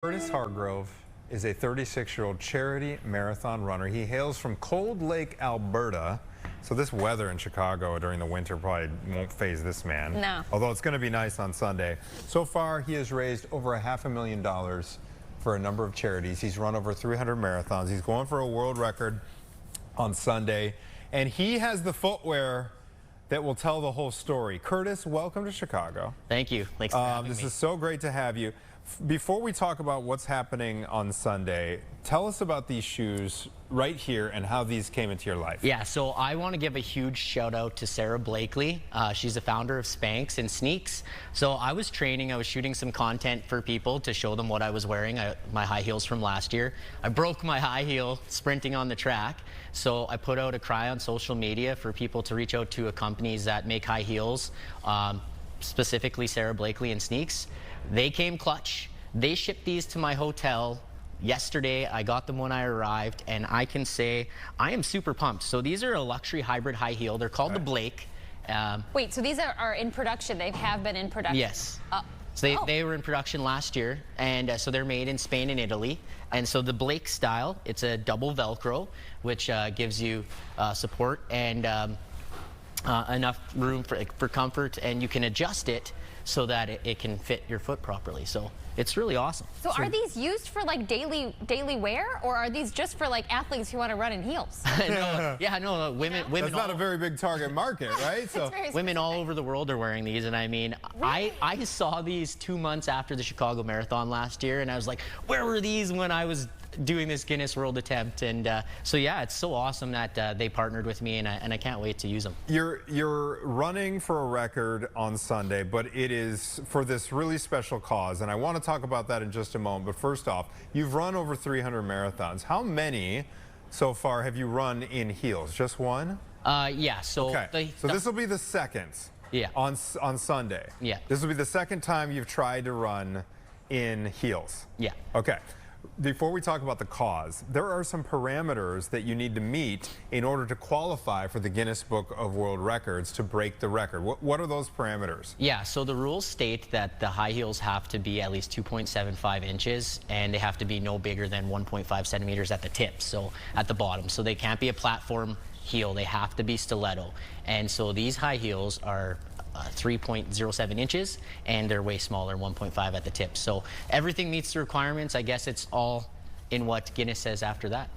Curtis Hargrove is a 36-year-old charity marathon runner. He hails from Cold Lake, Alberta. So this weather in Chicago during the winter probably won't faze this man. No. Although it's going to be nice on Sunday. So far, he has raised over $500,000 for a number of charities. He's run over 300 marathons. He's going for a world record on Sunday. And he has the footwear that will tell the whole story. Curtis, welcome to Chicago. Thank you. Thanks for having me. This is so great to have you. Before we talk about what's happening on Sunday, tell us about these shoes right here and how these came into your life. Yeah, so I want to give a huge shout out to Sarah Blakely. She's the founder of Spanx and Sneaks. So I was training, I was shooting some content for people to show them what I was wearing, my high heels from last year. I broke my high heel sprinting on the track. So I put out a cry on social media for people to reach out to companies that make high heels, specifically Sarah Blakely and Sneaks. They came clutch. They shipped these to my hotel yesterday. I got them when I arrived, and I can say I am super pumped. So these are a luxury hybrid high heel. They're called the Blake. Wait, so these are in production? They have been in production? Yes. So they were in production last year, and so they're made in Spain and Italy. And so the Blake style, it's a double Velcro, which gives you support and enough room for comfort, and you can adjust it so that it can fit your foot properly. So it's really awesome. So are these used for like daily wear, or are these just for like athletes who want to run in heels? No, women. That's not a very big target market, right? So women all over the world are wearing these, and I mean, really? I saw these 2 months after the Chicago Marathon last year, and I was like, where were these when I was doing this Guinness World attempt? And so yeah, it's so awesome that they partnered with me, and I can't wait to use them. You're running for a record on Sunday, but it is for this really special cause, and I want to talk about that in just a moment. But first off, you've run over 300 marathons. How many so far have you run in heels? Just one? Yeah. So okay. So this will be the second. Yeah. On Sunday. Yeah. This will be the second time you've tried to run in heels. Yeah. Okay. Before we talk about the cause, there are some parameters that you need to meet in order to qualify for the Guinness Book of World Records to break the record. What are those parameters? Yeah, so the rules state that the high heels have to be at least 2.75 inches, and they have to be no bigger than 1.5 centimeters at the tips, so at the bottom. So they can't be a platform heel, they have to be stiletto. And so these high heels are 3.07 inches, and they're way smaller, 1.5 at the tip. So everything meets the requirements. I guess it's all in what Guinness says after that.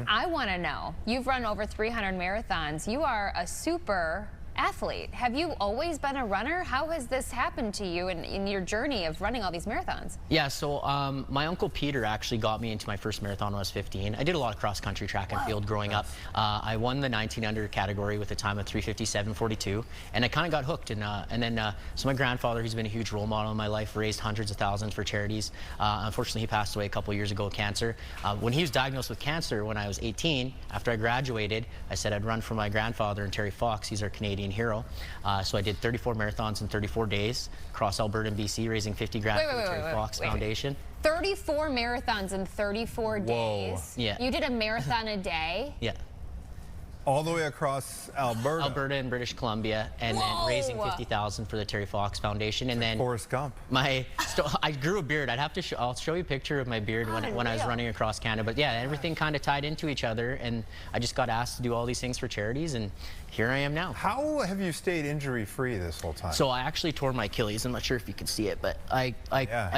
I want to know, you've run over 300 marathons. You are a super athlete. Have you always been a runner? How has this happened to you in your journey of running all these marathons? Yeah, so my uncle Peter actually got me into my first marathon when I was 15. I did a lot of cross country track and field growing up. I won the 19 under category with a time of 3:57.42, and I kind of got hooked. And then so my grandfather, he's been a huge role model in my life, raised hundreds of thousands for charities. Unfortunately, he passed away a couple years ago with cancer. When he was diagnosed with cancer when I was 18, after I graduated, I said I'd run for my grandfather and Terry Fox. He's our Canadian hero. So I did 34 marathons in 34 days across Alberta and BC, raising 50 grand for the Terry Fox Foundation. 34 marathons in 34 days. Yeah. You did a marathon a day? Yeah. All the way across Alberta. Alberta and British Columbia, and then raising 50,000 for the Terry Fox Foundation, and then Forrest Gump. I grew a beard. I'll show you a picture of my beard when I was running across Canada. But yeah, everything kind of tied into each other, and I just got asked to do all these things for charities, and here I am now. How have you stayed injury-free this whole time? So I actually tore my Achilles. I'm not sure if you can see it, but I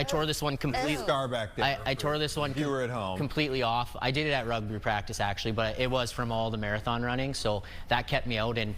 tore this one completely. Scar back there. I tore this one you were at home. Completely off. I did it at rugby practice actually, but it was from all the marathon running, so that kept me out. And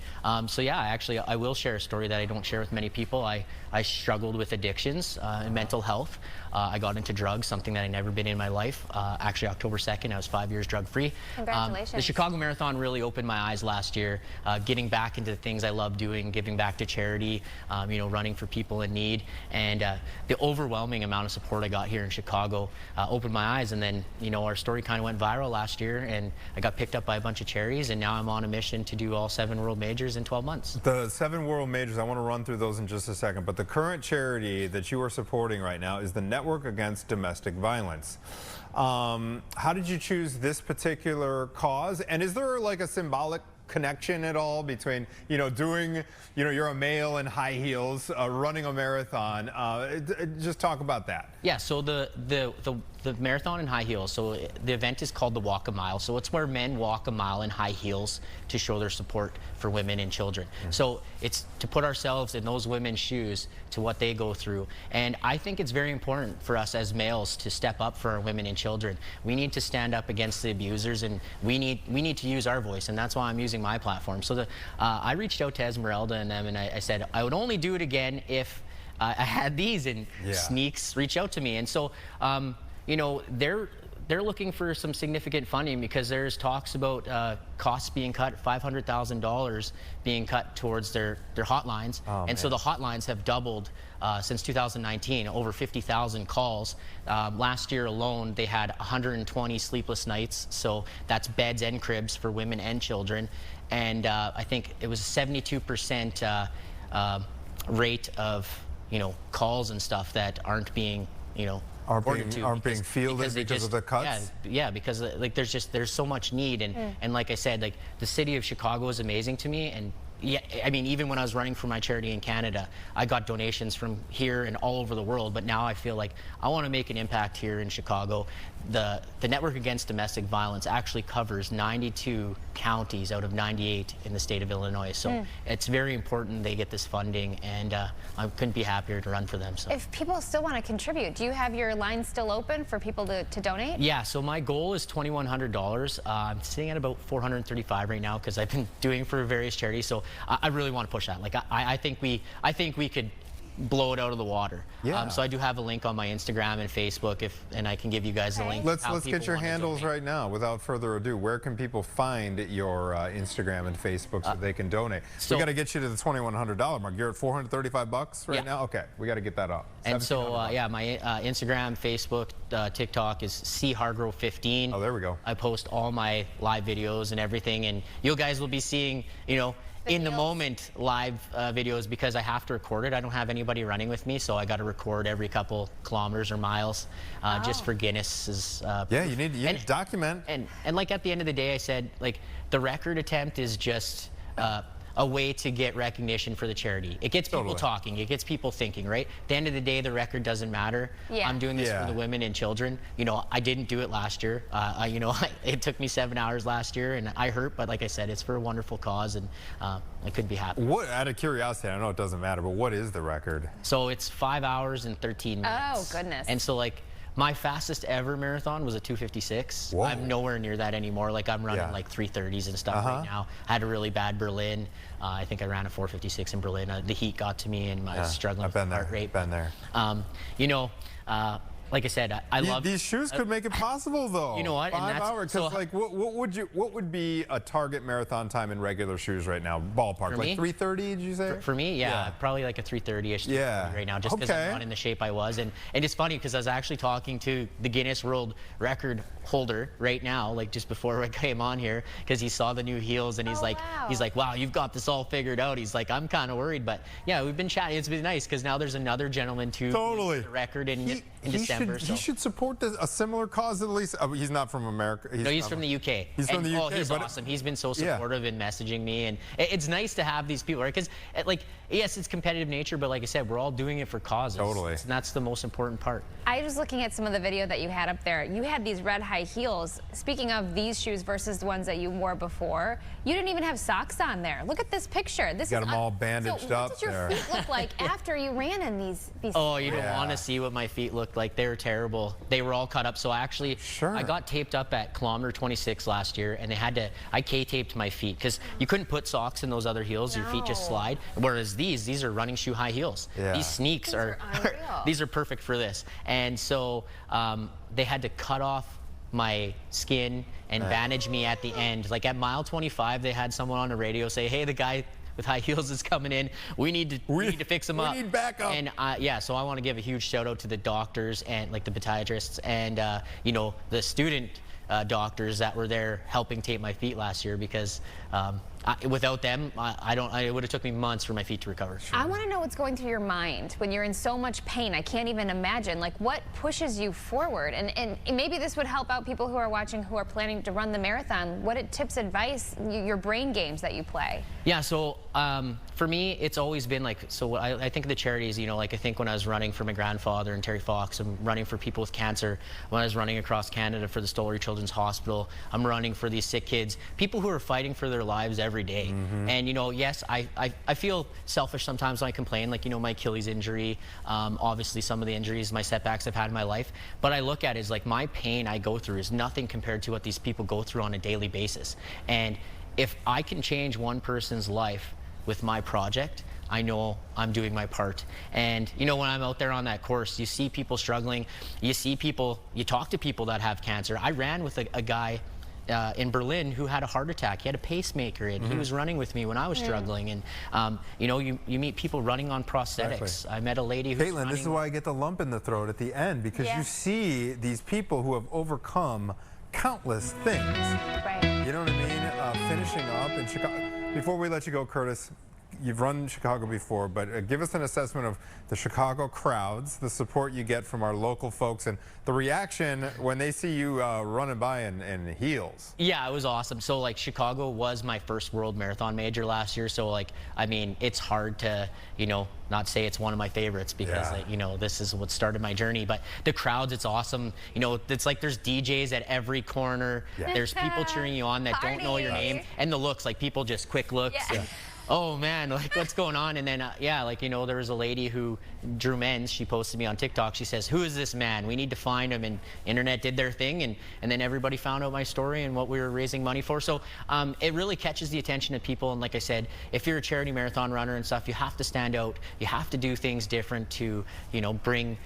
so yeah, I will share a story that I don't share with many people. I struggled with addictions and mental health. I got into drugs, something that I'd never been in my life. Actually, October 2nd, I was 5 years drug-free. Congratulations. The Chicago Marathon really opened my eyes last year, getting back into the things I love doing, giving back to charity, you know, running for people in need. And the overwhelming amount of support I got here in Chicago opened my eyes. And then, you know, our story kind of went viral last year, and I got picked up by a bunch of charities, and now I'm on a mission to do all 7 world majors in 12 months. The 7 world majors, I want to run through those in just a second, but the current charity that you are supporting right now is the Network Against Domestic Violence. How did you choose this particular cause, and is there like a symbolic connection at all between, doing, you're a male in high heels, running a marathon? Just talk about that. Yeah, so the the marathon in high heels. So the event is called the Walk a Mile. So it's where men walk a mile in high heels to show their support for women and children. So it's to put ourselves in those women's shoes to what they go through. And I think it's very important for us as males to step up for our women and children. We need to stand up against the abusers, and we need to use our voice, and that's why I'm using my platform. So I reached out to Esmeralda and them, and I said I would only do it again if I had these, and Sneaks reached out to me. And so you know, they're looking for some significant funding, because there's talks about costs being cut, $500,000 being cut towards their hotlines. So the hotlines have doubled since 2019, over 50,000 calls. Last year alone, they had 120 sleepless nights. So that's beds and cribs for women and children. And I think it was a 72% rate of, you know, calls and stuff that aren't being, you know, aren't being fielded because of the cuts? Yeah, because like there's so much need, and like I said, like the city of Chicago is amazing to me. And yeah, I mean, even when I was running for my charity in Canada, I got donations from here and all over the world, but now I feel like I want to make an impact here in Chicago. The Network Against Domestic Violence actually covers 92 counties out of 98 in the state of Illinois. So it's very important they get this funding, and I couldn't be happier to run for them. So if people still want to contribute, do you have your line still open for people to donate? Yeah, so my goal is $2,100. I'm sitting at about $435 right now, because I've been doing for various charities. So I really want to push that. Like I think we could blow it out of the water. So I do have a link on my Instagram and Facebook, and I can give you guys the link. Let's get your handles right now. Without further ado, where can people find your Instagram and Facebook so they can donate? So we got to get you to the $2,100 mark. You're at $435 right now. Okay, we got to get that up. And so yeah, my Instagram, Facebook, TikTok is chargrove15. Oh, there we go. I post all my live videos and everything, and you guys will be seeing, you know, in the moment live videos, because I have to record it. I don't have anybody running with me, so I got to record every couple kilometers or miles just for Guinness's. Yeah, you need to document. And like at the end of the day, I said, like, the record attempt is just a way to get recognition for the charity. It gets people talking. It gets people thinking, right? At the end of the day, the record doesn't matter. I'm doing this for the women and children. You know, I didn't do it last year. You know, it took me 7 hours last year, and I hurt, but like I said, it's for a wonderful cause, and I couldn't be happy. What, out of curiosity, I know it doesn't matter, but what is the record? So it's 5 hours and 13 minutes. Oh, goodness. And so, like, my fastest ever marathon was a 2:56. Whoa. I'm nowhere near that anymore. Like, I'm running like 3:30s and stuff right now. I had a really bad Berlin. I think I ran a 4:56 in Berlin. The heat got to me, and I was struggling with heart rate. Been there. You know, like I said, I love these shoes. Could make it possible, though. You know what? 5 hours. Because like, what would be a target marathon time in regular shoes right now? Ballpark, like 3:30? Did you say? For me, yeah, probably like a 3:30ish. Right now, just because I'm not in the shape I was, and it's funny because I was actually talking to the Guinness World Record holder right now, like just before I came on here, because he saw the new heels, and he's like, wow, you've got this all figured out. He's like, I'm kind of worried, but yeah, we've been chatting. It's been nice because now there's another gentleman too. Totally. The record in December. He should support a similar cause at least. He's not from America. No, he's from the UK. He's from the UK. Oh, he's awesome. He's been so supportive in messaging me, and it's nice to have these people, right? Because, like, yes, it's competitive nature, but like I said, we're all doing it for causes. Totally. And that's the most important part. I was looking at some of the video that you had up there. You had these red high heels. Speaking of these shoes versus the ones that you wore before, you didn't even have socks on there. Look at this picture. This got them all bandaged up. What did your feet look like after you ran in these? Oh, you don't want to see what my feet looked like. They were terrible. They were all cut up. So actually, I got taped up at kilometer 26 last year, and I K-taped my feet because you couldn't put socks in those other heels. Your feet just slide. Whereas these are running shoe high heels. These Sneaks these are perfect for this. And so they had to cut off my skin and bandage me at the end. Like at mile 25, they had someone on the radio say, hey, the guy with high heels is coming in. We need to fix him up. We need backup. And yeah, so I want to give a huge shout out to the doctors and like the podiatrists and you know, the student doctors that were there helping tape my feet last year, because without them, it would have took me months for my feet to recover. I want to know what's going through your mind when you're in so much pain. I can't even imagine. Like, what pushes you forward? And maybe this would help out people who are watching who are planning to run the marathon. What tips, advice, your brain games that you play? Yeah, so for me, it's always been like, so I think of the charities, you know, like I think when I was running for my grandfather and Terry Fox, I'm running for people with cancer. When I was running across Canada for the Stollery Children's Hospital, I'm running for these sick kids, people who are fighting for their lives every day. And, you know, yes, I feel selfish sometimes when I complain, like, you know, my Achilles injury, obviously some of the injuries, my setbacks I've had in my life, but I look at it as like my pain I go through is nothing compared to what these people go through on a daily basis. And if I can change one person's life with my project, I know I'm doing my part. And you know, when I'm out there on that course, you see people struggling, you see people, you talk to people that have cancer. I ran with a guy in Berlin who had a heart attack. He had a pacemaker and he was running with me when I was struggling. And you know, you meet people running on prosthetics. Exactly. I met a lady who's Caitlin, this is why I get the lump in the throat at the end, because you see these people who have overcome countless things. Right. You know what I mean? Finishing up in Chicago. Before we let you go, Curtis, you've run Chicago before, but give us an assessment of the Chicago crowds, the support you get from our local folks, and the reaction when they see you running by in heels. Yeah, it was awesome. So like Chicago was my first world marathon major last year. So like, I mean, it's hard to, you know, not say it's one of my favorites because like, you know, this is what started my journey. But the crowds, it's awesome. You know, it's like there's DJs at every corner. There's people cheering you on that don't know your name. And the looks, like people just quick looks. And, oh man, like what's going on? And then yeah, like, you know, there was a lady who drew men's. She posted me on TikTok. She says, who is this man? We need to find him. And internet did their thing, and then everybody found out my story and what we were raising money for. So it really catches the attention of people. And like I said, if you're a charity marathon runner and stuff, you have to stand out. You have to do things different to, you know, bring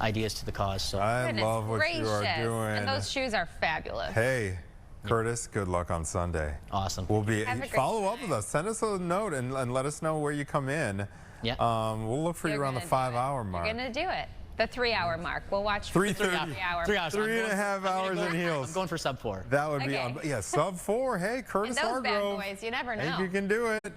ideas to the cause. So I love what you are doing. And those shoes are fabulous. Hey, Curtis, good luck on Sunday. Awesome. We'll be follow up with us. Send us a note and let us know where you come in. Yeah. We'll look for you around the 5-hour mark. You're gonna do it. The 3-hour mark. We'll watch 3:30. 3 hours. 3 hours. 3.5 hours in heels. I'm going for sub 4. That would be, yeah, sub 4. Hey, Curtis And those bad Hargrove. boys, you never I think know. you can do it.